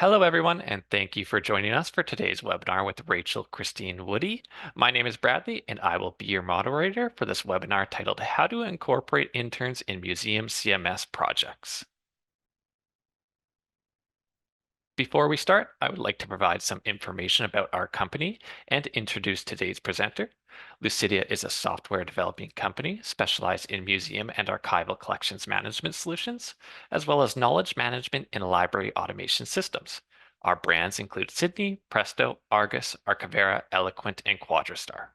Hello, everyone, and thank you for joining us for today's webinar with Rachael Cristine Woody. My name is Bradley, and I will be your moderator for this webinar titled How to Incorporate Interns in Museum CMS Projects. Before we start, I would like to provide some information about our company and introduce today's presenter. Lucidea is a software developing company specialized in museum and archival collections management solutions, as well as knowledge management and library automation systems. Our brands include Sydney, Presto, Argus, Archivera, Eloquent, and Quadristar.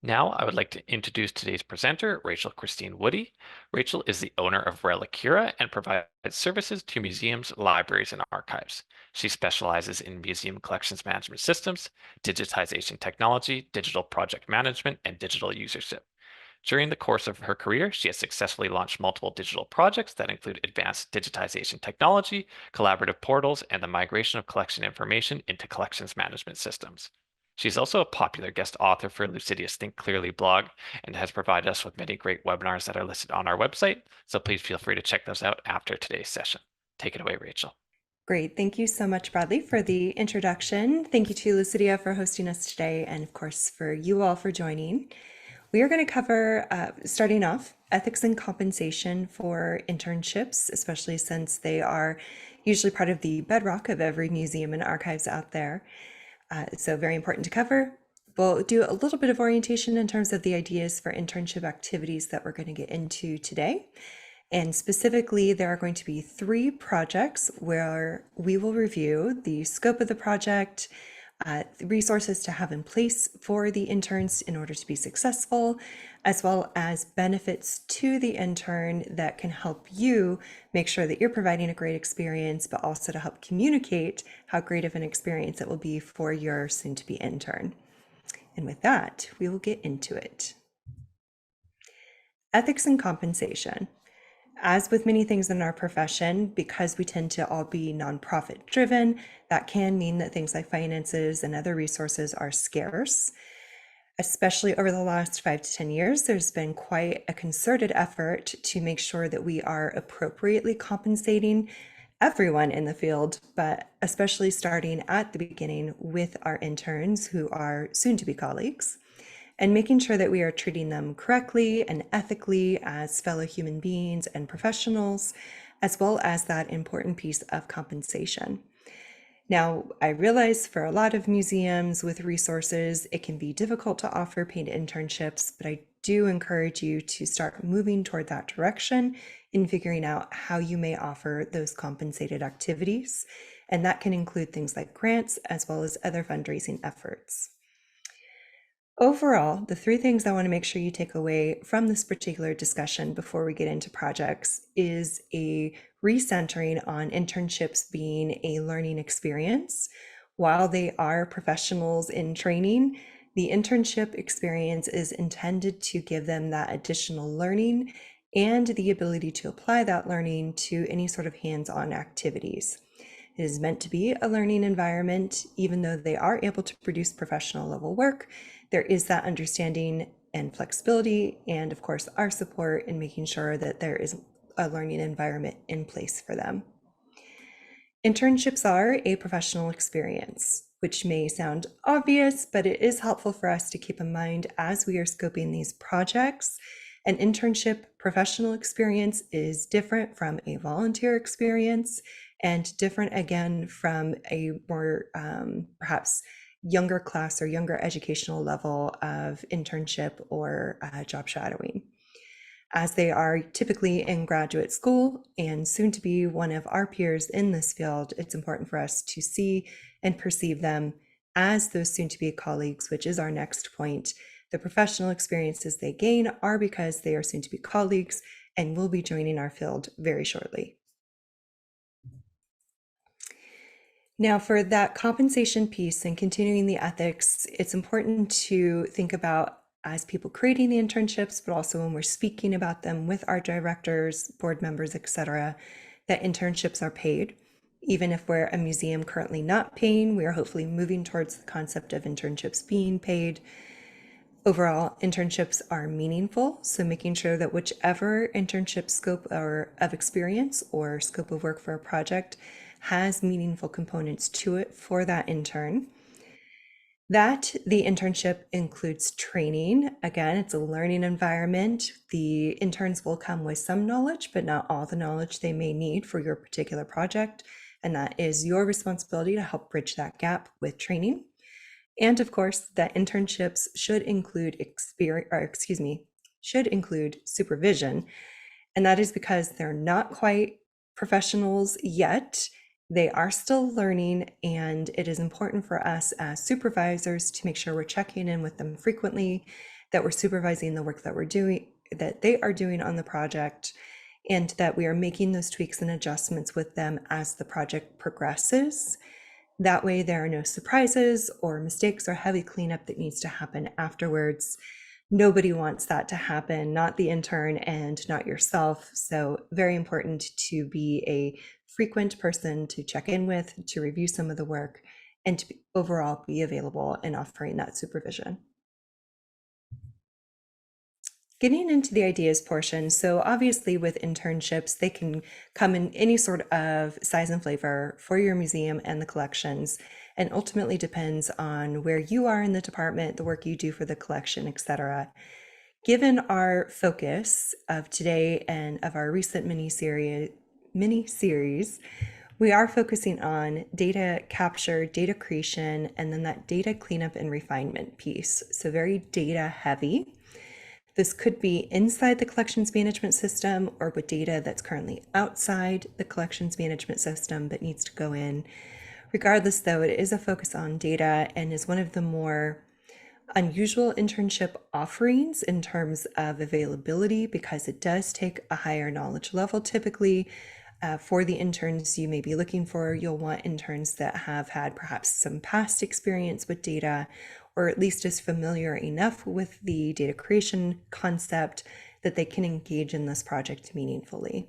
Now, I would like to introduce today's presenter, Rachael Cristine Woody. Rachael is the owner of Relicura and provides services to museums, libraries, and archives. She specializes in museum collections management systems, digitization technology, digital project management, and digital usership. During the course of her career, she has successfully launched multiple digital projects that include advanced digitization technology, collaborative portals, and the migration of collection information into collections management systems. She's also a popular guest author for Lucidea's Think Clearly blog and has provided us with many great webinars that are listed on our website, so please feel free to check those out after today's session. Take it away, Rachael. Great. Thank you so much, Bradley, for the introduction. Thank you to Lucidea for hosting us today, and of course, for you all for joining. We are going to cover, starting off, ethics and compensation for internships, especially since they are usually part of the bedrock of every museum and archives out there. So very important to cover. We'll do a little bit of orientation in terms of the ideas for internship activities that we're going to get into today. And specifically, there are going to be 3 projects where we will review the scope of the project, the resources to have in place for the interns in order to be successful, as well as benefits to the intern that can help you make sure that you're providing a great experience, but also to help communicate how great of an experience it will be for your soon-to-be intern. And with that, we will get into it. Ethics and compensation. As with many things in our profession, because we tend to all be nonprofit driven, that can mean that things like finances and other resources are scarce. Especially over the last 5 to 10 years, there's been quite a concerted effort to make sure that we are appropriately compensating everyone in the field, but especially starting at the beginning with our interns who are soon to be colleagues, and making sure that we are treating them correctly and ethically as fellow human beings and professionals, as well as that important piece of compensation. Now, I realize for a lot of museums with resources, it can be difficult to offer paid internships, but I do encourage you to start moving toward that direction in figuring out how you may offer those compensated activities. And that can include things like grants as well as other fundraising efforts. Overall, the 3 things I want to make sure you take away from this particular discussion before we get into projects is a recentering on internships being a learning experience. While they are professionals in training, the internship experience is intended to give them that additional learning and the ability to apply that learning to any sort of hands-on activities. It is meant to be a learning environment, even though they are able to produce professional level work. There is that understanding and flexibility, and of course, our support in making sure that there is a learning environment in place for them. Internships are a professional experience, which may sound obvious, but it is helpful for us to keep in mind as we are scoping these projects. An internship professional experience is different from a volunteer experience and different again from a more perhaps younger class or younger educational level of internship or job shadowing. As they are typically in graduate school and soon to be one of our peers in this field, it's important for us to see and perceive them as those soon to be colleagues, which is our next point. The professional experiences they gain are because they are soon to be colleagues and will be joining our field very shortly. Now, for that compensation piece and continuing the ethics, it's important to think about as people creating the internships, but also when we're speaking about them with our directors, board members, etc., that internships are paid. Even if we're a museum currently not paying, we are hopefully moving towards the concept of internships being paid. Overall, internships are meaningful, so making sure that whichever internship scope or of experience or scope of work for a project has meaningful components to it for that intern. That the internship includes training. Again, it's a learning environment. The interns will come with some knowledge, but not all the knowledge they may need for your particular project. And that is your responsibility to help bridge that gap with training. And of course, that internships should include should include supervision. And that is because they're not quite professionals yet. They are still learning, and it is important for us as supervisors to make sure we're checking in with them frequently, that we're supervising the work that we're doing, that they are doing on the project, and that we are making those tweaks and adjustments with them as the project progresses. That way, there are no surprises or mistakes or heavy cleanup that needs to happen afterwards. Nobody wants that to happen, not the intern and not yourself. So very important to be a frequent person to check in with, to review some of the work, and to overall be available and offering that supervision. Getting into the ideas portion, so obviously with internships, they can come in any sort of size and flavor for your museum and the collections, and ultimately depends on where you are in the department, the work you do for the collection, etc. Given our focus of today and of our recent mini-series, we are focusing on data capture, data creation, and then that data cleanup and refinement piece. So very data heavy. This could be inside the collections management system or with data that's currently outside the collections management system but needs to go in. Regardless, though, it is a focus on data and is one of the more unusual internship offerings in terms of availability because it does take a higher knowledge level typically. For the interns you may be looking for, you'll want interns that have had perhaps some past experience with data, or at least is familiar enough with the data creation concept that they can engage in this project meaningfully.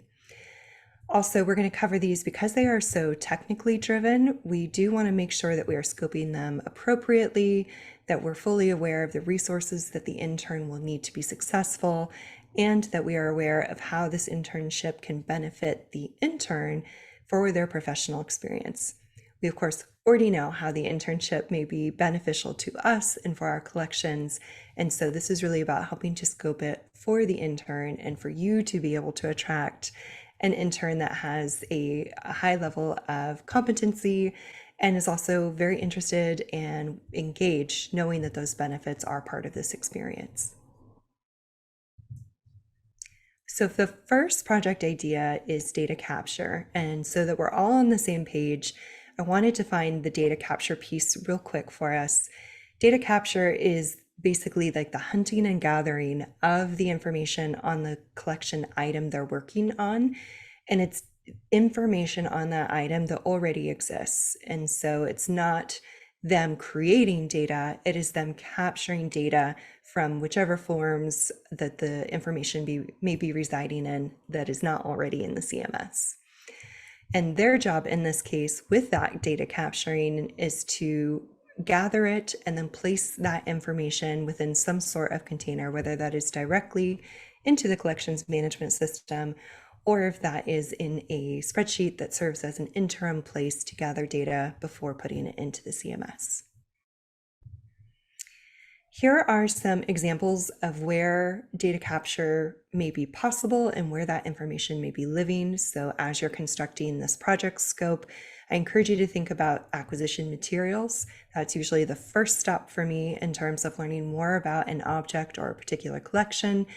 Also, we're going to cover these because they are so technically driven. We do want to make sure that we are scoping them appropriately, that we're fully aware of the resources that the intern will need to be successful, and that we are aware of how this internship can benefit the intern for their professional experience. We, of course, already know how the internship may be beneficial to us and for our collections. And so this is really about helping to scope it for the intern and for you to be able to attract an intern that has a high level of competency and is also very interested and engaged, knowing that those benefits are part of this experience. So the first project idea is data capture. And so that we're all on the same page, I wanted to find the data capture piece real quick for us. Data capture is basically like the hunting and gathering of the information on the collection item they're working on. And it's information on that item that already exists. And so it's not them creating data, it is them capturing data from whichever forms that the information may be residing in that is not already in the CMS. And their job in this case with that data capturing is to gather it and then place that information within some sort of container, whether that is directly into the collections management system or if that is in a spreadsheet that serves as an interim place to gather data before putting it into the CMS. Here are some examples of where data capture may be possible and where that information may be living. So as you're constructing this project scope, I encourage you to think about acquisition materials. That's usually the first step for me in terms of learning more about an object or a particular collection.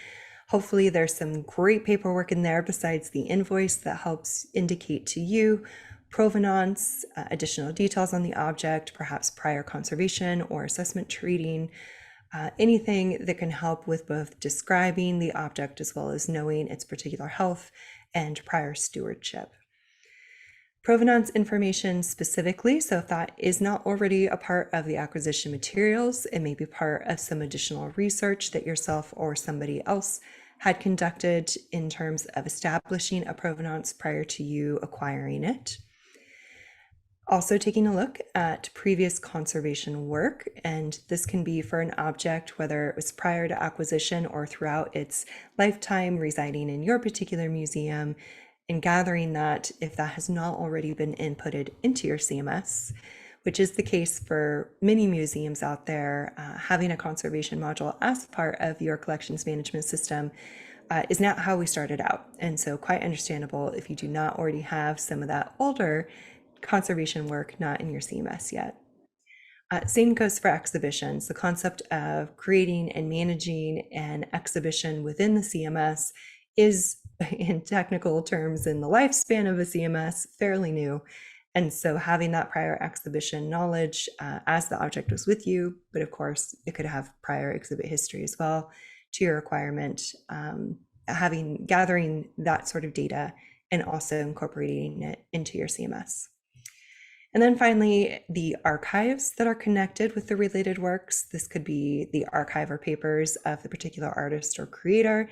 Hopefully there's some great paperwork in there besides the invoice that helps indicate to you provenance, additional details on the object, perhaps prior conservation or assessment treating, anything that can help with both describing the object as well as knowing its particular health and prior stewardship. Provenance information specifically, so if that is not already a part of the acquisition materials, it may be part of some additional research that yourself or somebody else had conducted in terms of establishing a provenance prior to you acquiring it. Also taking a look at previous conservation work, and this can be for an object, whether it was prior to acquisition or throughout its lifetime residing in your particular museum, and gathering that if that has not already been inputted into your CMS, which is the case for many museums out there, having a conservation module as part of your collections management system is not how we started out. And so quite understandable if you do not already have some of that older conservation work not in your CMS yet. Same goes for exhibitions. The concept of creating and managing an exhibition within the CMS is, in technical terms, in the lifespan of a CMS, fairly new. And so having that prior exhibition knowledge as the object was with you, but of course it could have prior exhibit history as well to your requirement, gathering that sort of data and also incorporating it into your CMS. And then finally, the archives that are connected with the related works. This could be the archive or papers of the particular artist or creator.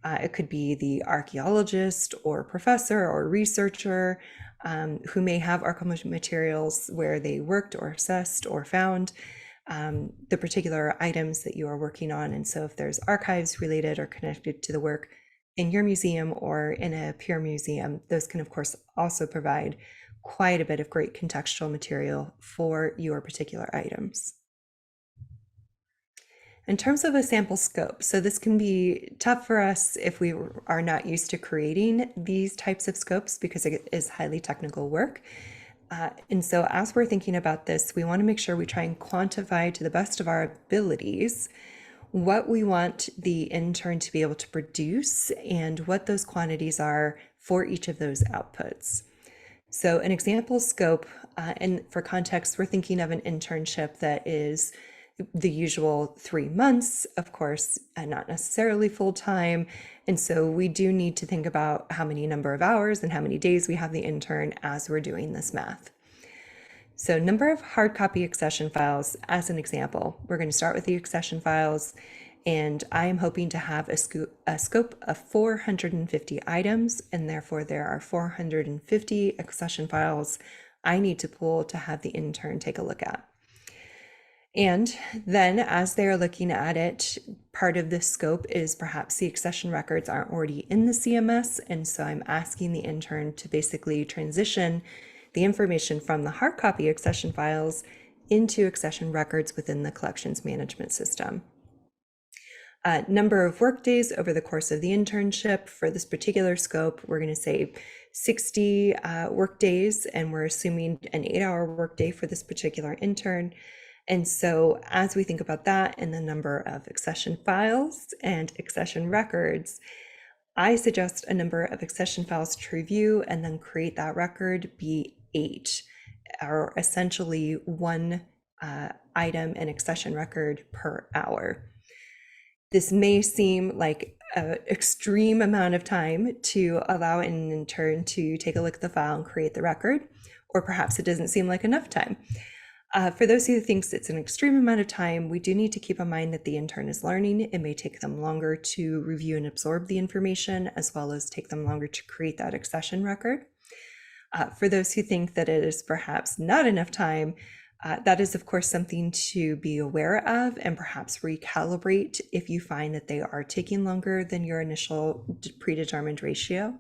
It could be the archaeologist or professor or researcher who may have archival materials where they worked or assessed or found the particular items that you are working on. And so if there's archives related or connected to the work in your museum or in a peer museum, those can of course also provide quite a bit of great contextual material for your particular items. In terms of a sample scope, so this can be tough for us if we are not used to creating these types of scopes because it is highly technical work. And so as we're thinking about this, we want to make sure we try and quantify to the best of our abilities what we want the intern to be able to produce and what those quantities are for each of those outputs. So an example scope, and for context, we're thinking of an internship that is the usual 3 months, of course, and not necessarily full-time. And so we do need to think about how many number of hours and how many days we have the intern as we're doing this math. So number of hard copy accession files as an example. We're going to start with the accession files, and I am hoping to have a scope of 450 items, and therefore there are 450 accession files I need to pull to have the intern take a look at. And then as they're looking at it, part of this scope is perhaps the accession records aren't already in the CMS, and so I'm asking the intern to basically transition the information from the hard copy accession files into accession records within the collections management system. Number of work days over the course of the internship for this particular scope, we're going to say 60 work days, and we're assuming an 8-hour work day for this particular intern. And so as we think about that and the number of accession files and accession records, I suggest a number of accession files to review and then create that record be 8, or essentially 1 item and accession record per hour. This may seem like an extreme amount of time to allow an intern to take a look at the file and create the record, or perhaps it doesn't seem like enough time. For those who think it's an extreme amount of time, we do need to keep in mind that the intern is learning. It may take them longer to review and absorb the information, as well as take them longer to create that accession record. For those who think that it is perhaps not enough time, that is, of course, something to be aware of and perhaps recalibrate if you find that they are taking longer than your initial predetermined ratio.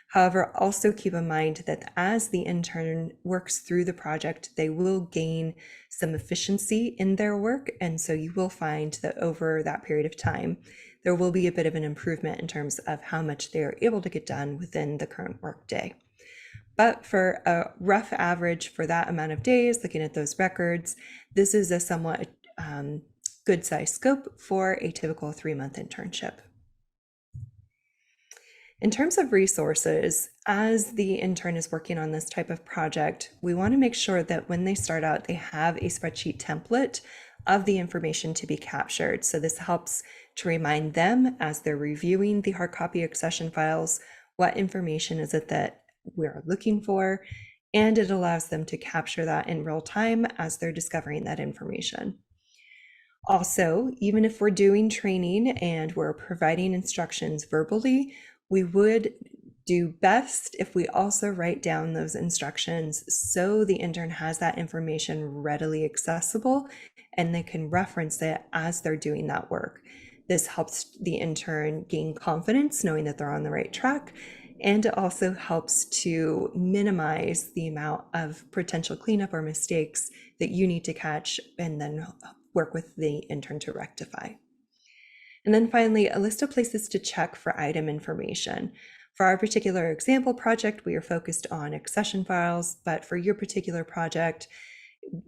However, also keep in mind that as the intern works through the project, they will gain some efficiency in their work. And so you will find that over that period of time, there will be a bit of an improvement in terms of how much they are able to get done within the current workday. But for a rough average for that amount of days, looking at those records, this is a somewhat good size scope for a typical 3-month internship. In terms of resources, as the intern is working on this type of project, we want to make sure that when they start out, they have a spreadsheet template of the information to be captured. So this helps to remind them as they're reviewing the hard copy accession files, what information is it that we're looking for, and it allows them to capture that in real time as they're discovering that information. Also, even if we're doing training and we're providing instructions verbally, we would do best if we also write down those instructions so the intern has that information readily accessible and they can reference it as they're doing that work. This helps the intern gain confidence knowing that they're on the right track, and it also helps to minimize the amount of potential cleanup or mistakes that you need to catch and then work with the intern to rectify. And then finally, a list of places to check for item information. For our particular example project, we are focused on accession files, but for your particular project,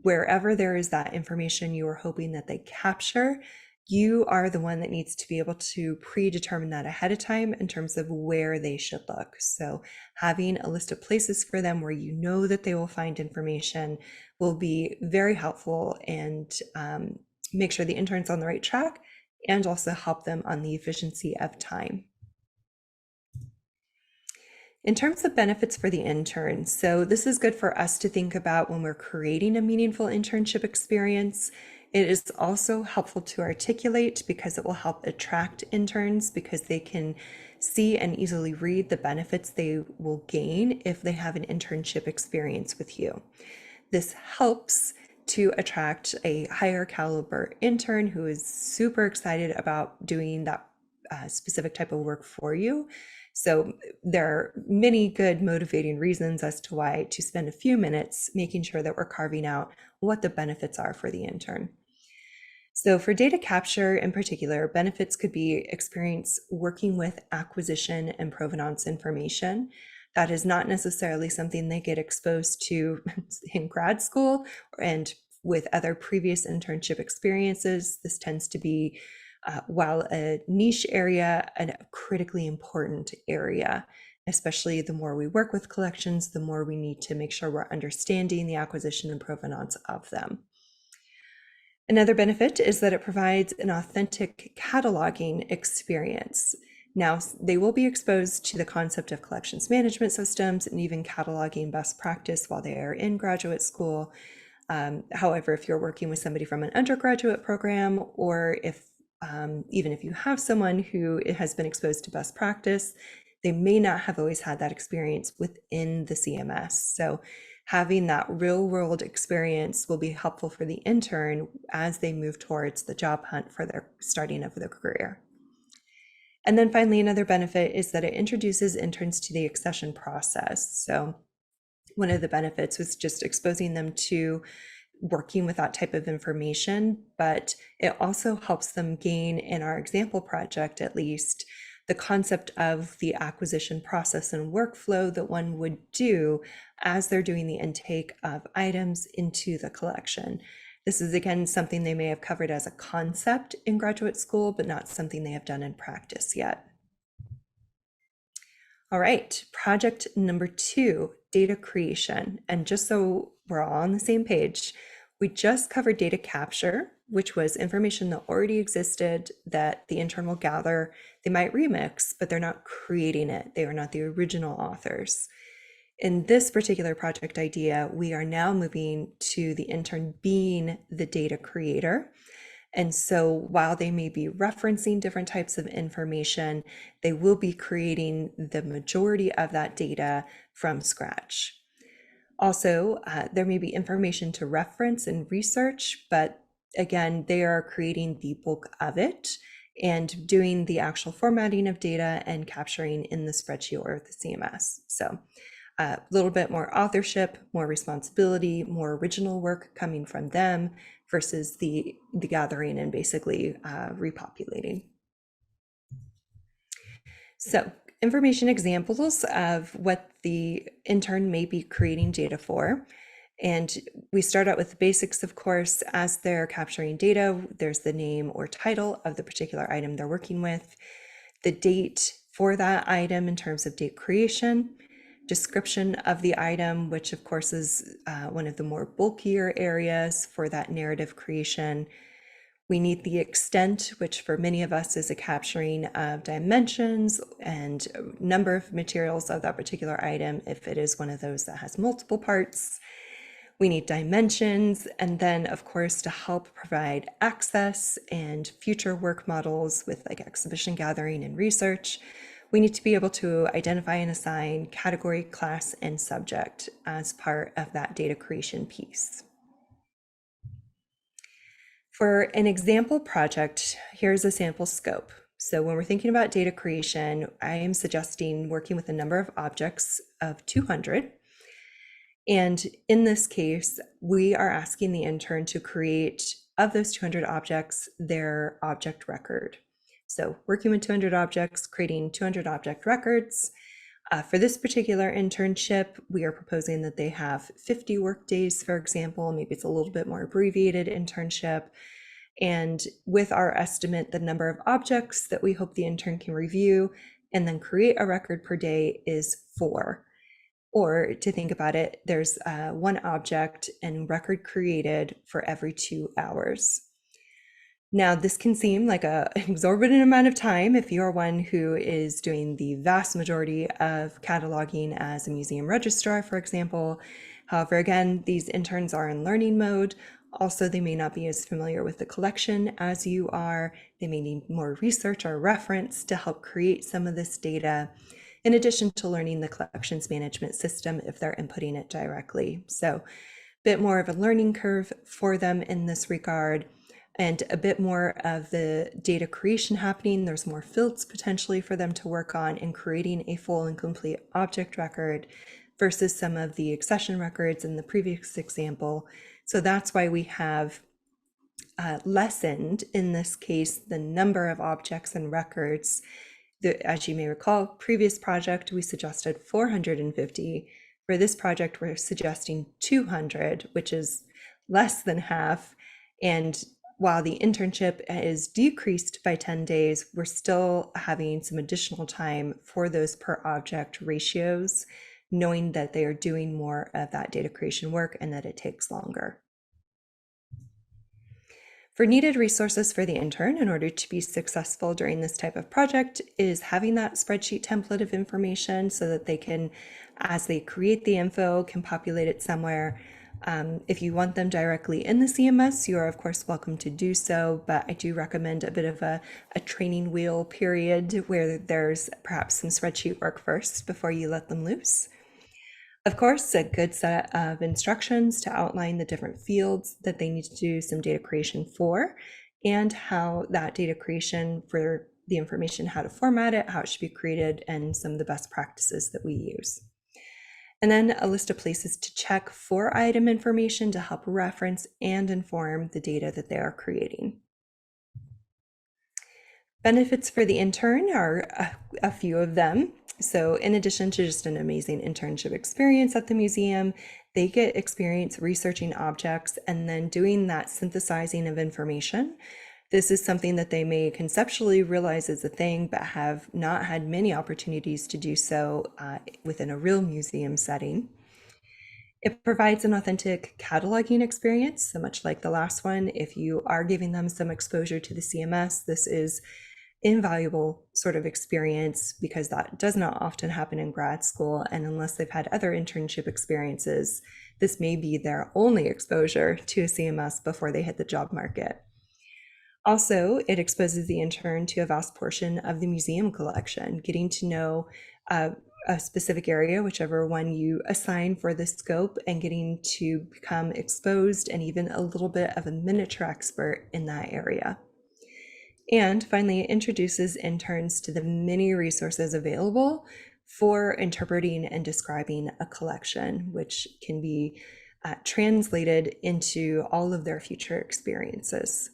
wherever there is that information you are hoping that they capture, you are the one that needs to be able to predetermine that ahead of time in terms of where they should look. So having a list of places for them where you know that they will find information will be very helpful and make sure the intern's on the right track and also help them on the efficiency of time. In terms of benefits for the intern, so this is good for us to think about when we're creating a meaningful internship experience. It is also helpful to articulate because it will help attract interns because they can see and easily read the benefits they will gain if they have an internship experience with you. This helps to attract a higher caliber intern who is super excited about doing that specific type of work for you. So there are many good motivating reasons as to why to spend a few minutes making sure that we're carving out what the benefits are for the intern. So for data capture in particular, benefits could be experience working with acquisition and provenance information. That is not necessarily something they get exposed to in grad school and with other previous internship experiences. This tends to be, while a niche area, a critically important area. Especially the more we work with collections, the more we need to make sure we're understanding the acquisition and provenance of them. Another benefit is that it provides an authentic cataloging experience. Now, they will be exposed to the concept of collections management systems and even cataloging best practice while they are in graduate school. However, if you're working with somebody from an undergraduate program, or if even if you have someone who has been exposed to best practice, they may not have always had that experience within the CMS. So having that real world experience will be helpful for the intern as they move towards the job hunt for their starting of their career. And then finally, another benefit is that it introduces interns to the accession process. So one of the benefits was just exposing them to working with that type of information, but it also helps them gain, in our example project at least, the concept of the acquisition process and workflow that one would do as they're doing the intake of items into the collection. This is, again, something they may have covered as a concept in graduate school, but not something they have done in practice yet. All right, project number 2, data creation. And just so we're all on the same page, we just covered data capture, which was information that already existed that the intern will gather. They might remix, but they're not creating it. They are not the original authors. In this particular project idea, we are now moving to the intern being the data creator. And so while they may be referencing different types of information, they will be creating the majority of that data from scratch. Also, there may be information to reference and research, but again, they are creating the bulk of it and doing the actual formatting of data and capturing in the spreadsheet or the CMS. So a little bit more authorship, more responsibility, more original work coming from them versus the gathering and basically repopulating. So information examples of what the intern may be creating data for. And we start out with the basics, of course. As they're capturing data, there's the name or title of the particular item they're working with, the date for that item in terms of date creation, description of the item, which of course is one of the more bulkier areas for that narrative creation. We need the extent, which for many of us is a capturing of dimensions and number of materials of that particular item, if it is one of those that has multiple parts. We need dimensions, and then of course to help provide access and future work models with like exhibition gathering and research, we need to be able to identify and assign category, class, and subject as part of that data creation piece. For an example project, here's a sample scope. So when we're thinking about data creation, I am suggesting working with a number of objects of 200. And in this case, we are asking the intern to create, of those 200 objects, their object record. So working with 200 objects, creating 200 object records. For this particular internship, we are proposing that they have 50 work days, for example. Maybe it's a little bit more abbreviated internship. And with our estimate, the number of objects that we hope the intern can review and then create a record per day is 4. Or to think about it, there's 1 object and record created for every 2 hours. Now, this can seem like an exorbitant amount of time if you're one who is doing the vast majority of cataloging as a museum registrar, for example. However, again, these interns are in learning mode. Also, they may not be as familiar with the collection as you are. They may need more research or reference to help create some of this data, in addition to learning the collections management system if they're inputting it directly. So a bit more of a learning curve for them in this regard, and a bit more of the data creation happening. There's more fields potentially for them to work on in creating a full and complete object record versus some of the accession records in the previous example. So that's why we have lessened, in this case, the number of objects and records. As you may recall, previous project, we suggested 450. For this project, we're suggesting 200, which is less than half. And while the internship is decreased by 10 days, we're still having some additional time for those per object ratios, knowing that they are doing more of that data creation work and that it takes longer. For needed resources for the intern in order to be successful during this type of project is having that spreadsheet template of information so that they can, as they create the info, can populate it somewhere. If you want them directly in the CMS, you are of course welcome to do so, but I do recommend a bit of a training wheel period where there's perhaps some spreadsheet work first before you let them loose. Of course, a good set of instructions to outline the different fields that they need to do some data creation for, and how that data creation for the information, how to format it, how it should be created, and some of the best practices that we use. And then a list of places to check for item information to help reference and inform the data that they are creating. Benefits for the intern are a few of them. So in addition to just an amazing internship experience at the museum, they get experience researching objects and then doing that synthesizing of information. This is something that they may conceptually realize is a thing, but have not had many opportunities to do so within a real museum setting. It provides an authentic cataloging experience, so much like the last one. If you are giving them some exposure to the CMS, this is invaluable sort of experience because that does not often happen in grad school. And unless they've had other internship experiences, this may be their only exposure to a CMS before they hit the job market. Also, it exposes the intern to a vast portion of the museum collection, getting to know a specific area, whichever one you assign for the scope, and getting to become exposed and even a little bit of a miniature expert in that area. And finally, it introduces interns to the many resources available for interpreting and describing a collection, which can be translated into all of their future experiences.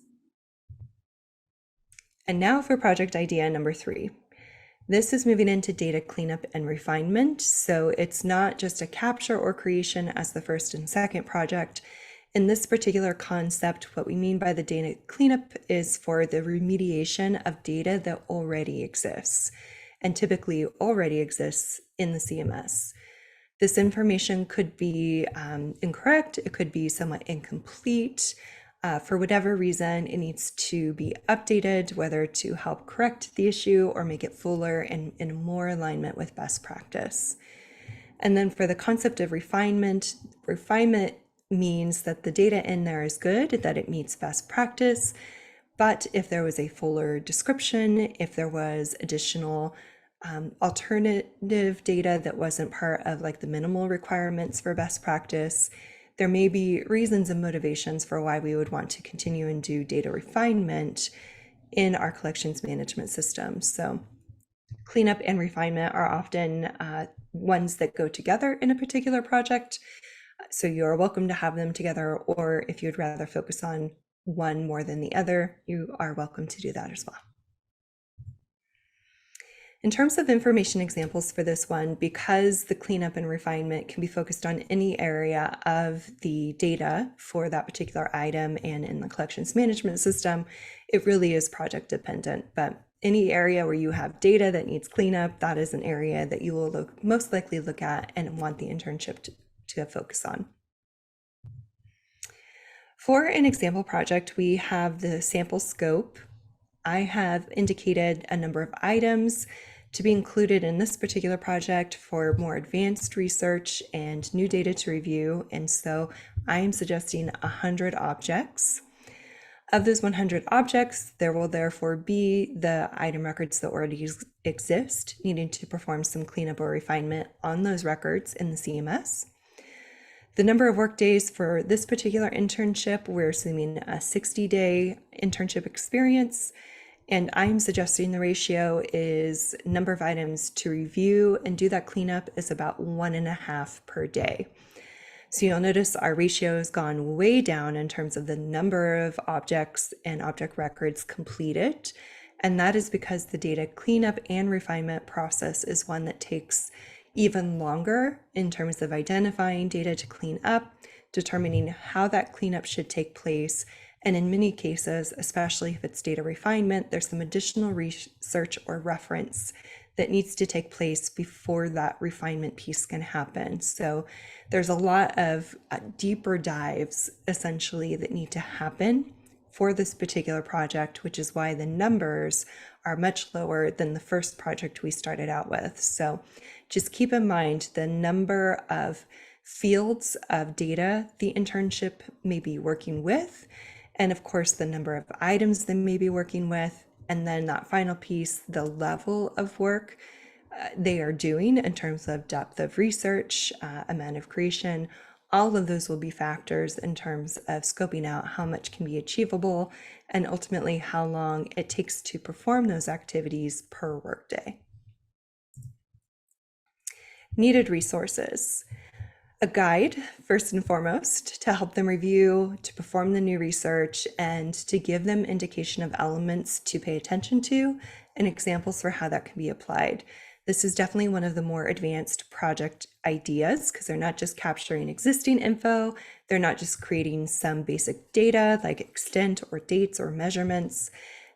And now for project idea number 3. This is moving into data cleanup and refinement. So it's not just a capture or creation as the first and second project. In this particular concept, what we mean by the data cleanup is for the remediation of data that already exists, and typically already exists in the CMS. This information could be incorrect, it could be somewhat incomplete. For whatever reason, it needs to be updated, whether to help correct the issue or make it fuller and in more alignment with best practice. And then for the concept of refinement, refinement means that the data in there is good, that it meets best practice. But if there was a fuller description, if there was additional alternative data that wasn't part of like the minimal requirements for best practice. There may be reasons and motivations for why we would want to continue and do data refinement in our collections management system. So cleanup and refinement are often ones that go together in a particular project. So you're welcome to have them together, or if you'd rather focus on one more than the other, you are welcome to do that as well. In terms of information examples for this one, because the cleanup and refinement can be focused on any area of the data for that particular item and in the collections management system, it really is project dependent. But any area where you have data that needs cleanup, that is an area that you will most likely look at and want the internship to focus on. For an example project, we have the sample scope. I have indicated a number of items to be included in this particular project for more advanced research and new data to review. And so I am suggesting 100 objects. Of those 100 objects, there will therefore be the item records that already exist, needing to perform some cleanup or refinement on those records in the CMS. The number of work days for this particular internship, we're assuming a 60-day internship experience. And I'm suggesting the ratio is number of items to review and do that cleanup is about 1.5 per day. So you'll notice our ratio has gone way down in terms of the number of objects and object records completed. And that is because the data cleanup and refinement process is one that takes even longer in terms of identifying data to clean up, determining how that cleanup should take place. And in many cases, especially if it's data refinement, there's some additional research or reference that needs to take place before that refinement piece can happen. So there's a lot of deeper dives essentially that need to happen for this particular project, which is why the numbers are much lower than the first project we started out with. So just keep in mind the number of fields of data the internship may be working with, and of course the number of items they may be working with, and then that final piece, the level of work they are doing in terms of depth of research, amount of creation. All of those will be factors in terms of scoping out how much can be achievable and ultimately how long it takes to perform those activities per workday. Needed resources. A guide, first and foremost, to help them review, to perform the new research, and to give them indication of elements to pay attention to and examples for how that can be applied. This is definitely one of the more advanced project ideas because they're not just capturing existing info, they're not just creating some basic data like extent or dates or measurements.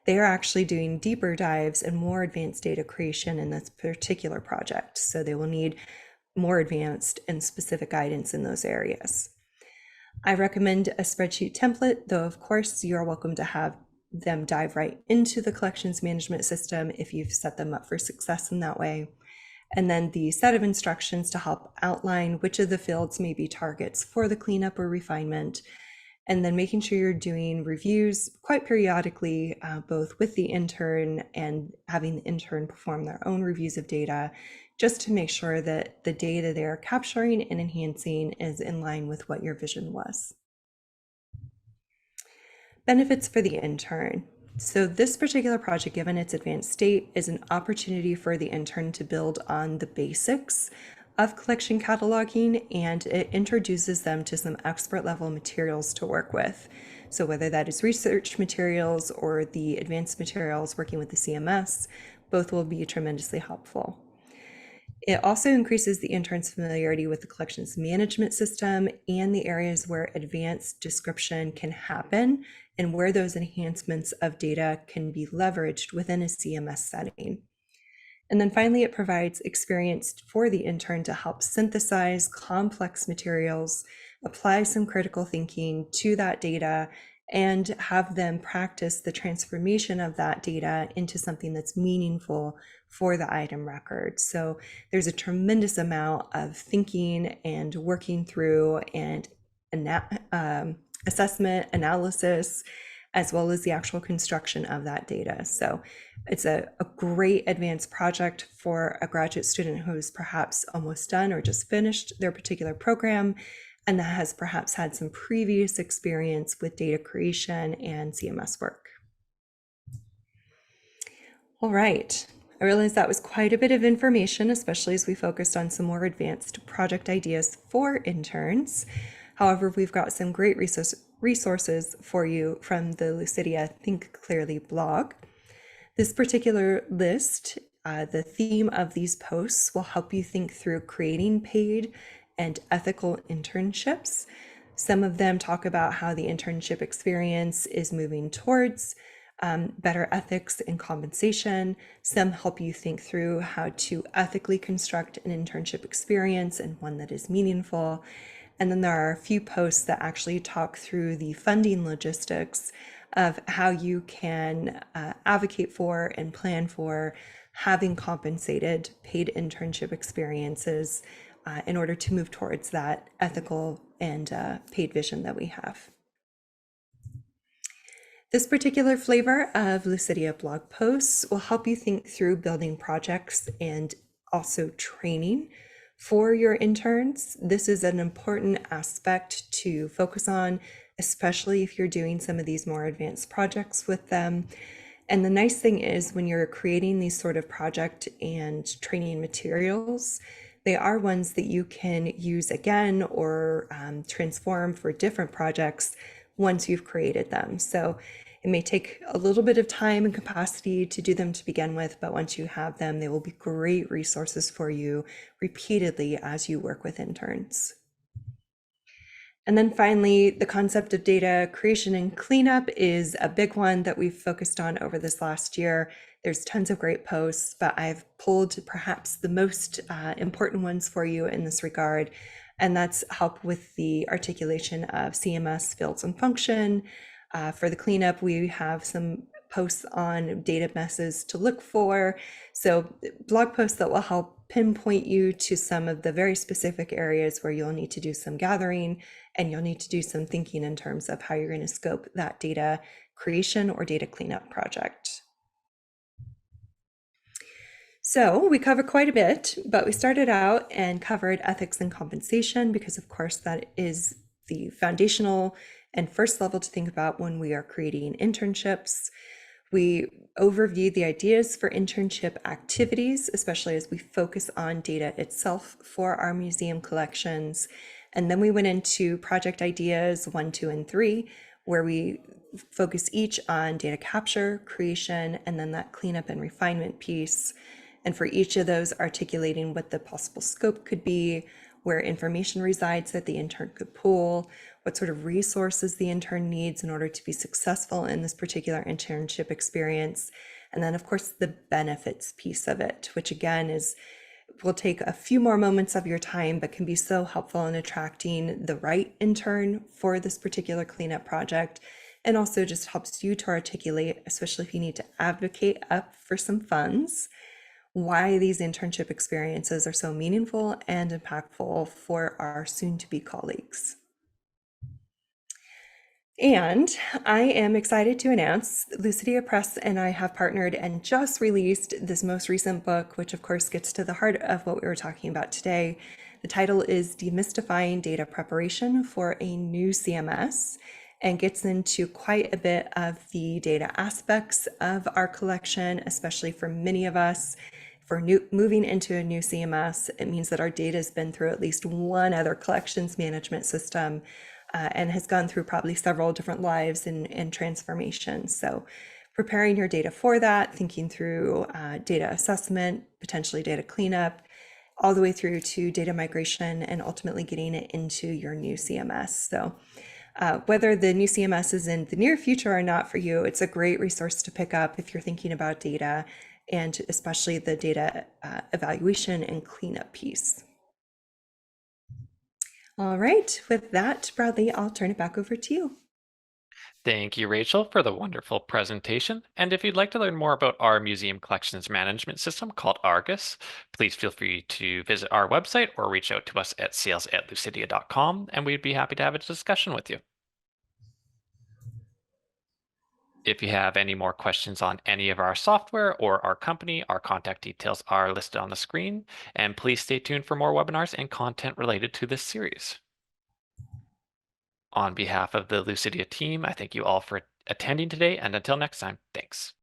They are actually doing deeper dives and more advanced data creation in this particular project. So they will need more advanced and specific guidance in those areas. I recommend a spreadsheet template, though of course you're welcome to have them dive right into the collections management system if you've set them up for success in that way. And then the set of instructions to help outline which of the fields may be targets for the cleanup or refinement. And then making sure you're doing reviews quite periodically, both with the intern and having the intern perform their own reviews of data, just to make sure that the data they're capturing and enhancing is in line with what your vision was. Benefits for the intern. So this particular project, given its advanced state, is an opportunity for the intern to build on the basics of collection cataloging, and it introduces them to some expert level materials to work with. So whether that is research materials or the advanced materials working with the CMS, both will be tremendously helpful. It also increases the intern's familiarity with the collections management system and the areas where advanced description can happen and where those enhancements of data can be leveraged within a CMS setting. And then finally, it provides experience for the intern to help synthesize complex materials, apply some critical thinking to that data, and have them practice the transformation of that data into something that's meaningful for the item record. So there's a tremendous amount of thinking and working through and assessment, analysis, as well as the actual construction of that data. So it's a great advanced project for a graduate student who's perhaps almost done or just finished their particular program, and that has perhaps had some previous experience with data creation and CMS work. All right. I realize that was quite a bit of information, especially as we focused on some more advanced project ideas for interns. However, we've got some great resources for you from the Lucidea Think Clearly blog. This particular list, the theme of these posts will help you think through creating paid and ethical internships. Some of them talk about how the internship experience is moving towards better ethics and compensation. Some help you think through how to ethically construct an internship experience and one that is meaningful. And then there are a few posts that actually talk through the funding logistics of how you can advocate for and plan for having compensated paid internship experiences in order to move towards that ethical and paid vision that we have. This particular flavor of Lucidea blog posts will help you think through building projects and also training for your interns. This is an important aspect to focus on, especially if you're doing some of these more advanced projects with them. And the nice thing is when you're creating these sort of project and training materials, they are ones that you can use again or transform for different projects once you've created them. So it may take a little bit of time and capacity to do them to begin with, but once you have them, they will be great resources for you repeatedly as you work with interns. And then finally, the concept of data creation and cleanup is a big one that we've focused on over this last year. There's tons of great posts, but I've pulled perhaps the most important ones for you in this regard, and that's help with the articulation of CMS fields and function. For the cleanup, we have some posts on data messes to look for. So blog posts that will help pinpoint you to some of the very specific areas where you'll need to do some gathering and you'll need to do some thinking in terms of how you're going to scope that data creation or data cleanup project. So we covered quite a bit, but we started out and covered ethics and compensation because of course that is the foundational and first level to think about when we are creating internships. We overviewed the ideas for internship activities, especially as we focus on data itself for our museum collections. And then we went into project ideas 1, 2, and 3, where we focus each on data capture, creation, and then that cleanup and refinement piece. And for each of those, articulating what the possible scope could be, where information resides that the intern could pull, what sort of resources the intern needs in order to be successful in this particular internship experience. And then of course the benefits piece of it, which again will take a few more moments of your time, but can be so helpful in attracting the right intern for this particular cleanup project. And also just helps you to articulate, especially if you need to advocate up for some funds, why these internship experiences are so meaningful and impactful for our soon-to-be colleagues. And I am excited to announce Lucidea Press and I have partnered and just released this most recent book, which of course gets to the heart of what we were talking about today. The title is Demystifying Data Preparation for a New CMS and gets into quite a bit of the data aspects of our collection, especially for many of us. For moving into a new CMS, it means that our data has been through at least one other collections management system and has gone through probably several different lives and transformations. So preparing your data for that, thinking through data assessment, potentially data cleanup, all the way through to data migration and ultimately getting it into your new CMS. So whether the new CMS is in the near future or not for you, it's a great resource to pick up if you're thinking about data, and especially the data evaluation and cleanup piece. All right, with that, Bradley, I'll turn it back over to you. Thank you, Rachel, for the wonderful presentation. And if you'd like to learn more about our museum collections management system called Argus, please feel free to visit our website or reach out to us at sales@lucidea.com, and we'd be happy to have a discussion with you. If you have any more questions on any of our software or our company, our contact details are listed on the screen. And please stay tuned for more webinars and content related to this series. On behalf of the Lucidea team, I thank you all for attending today, and until next time, thanks.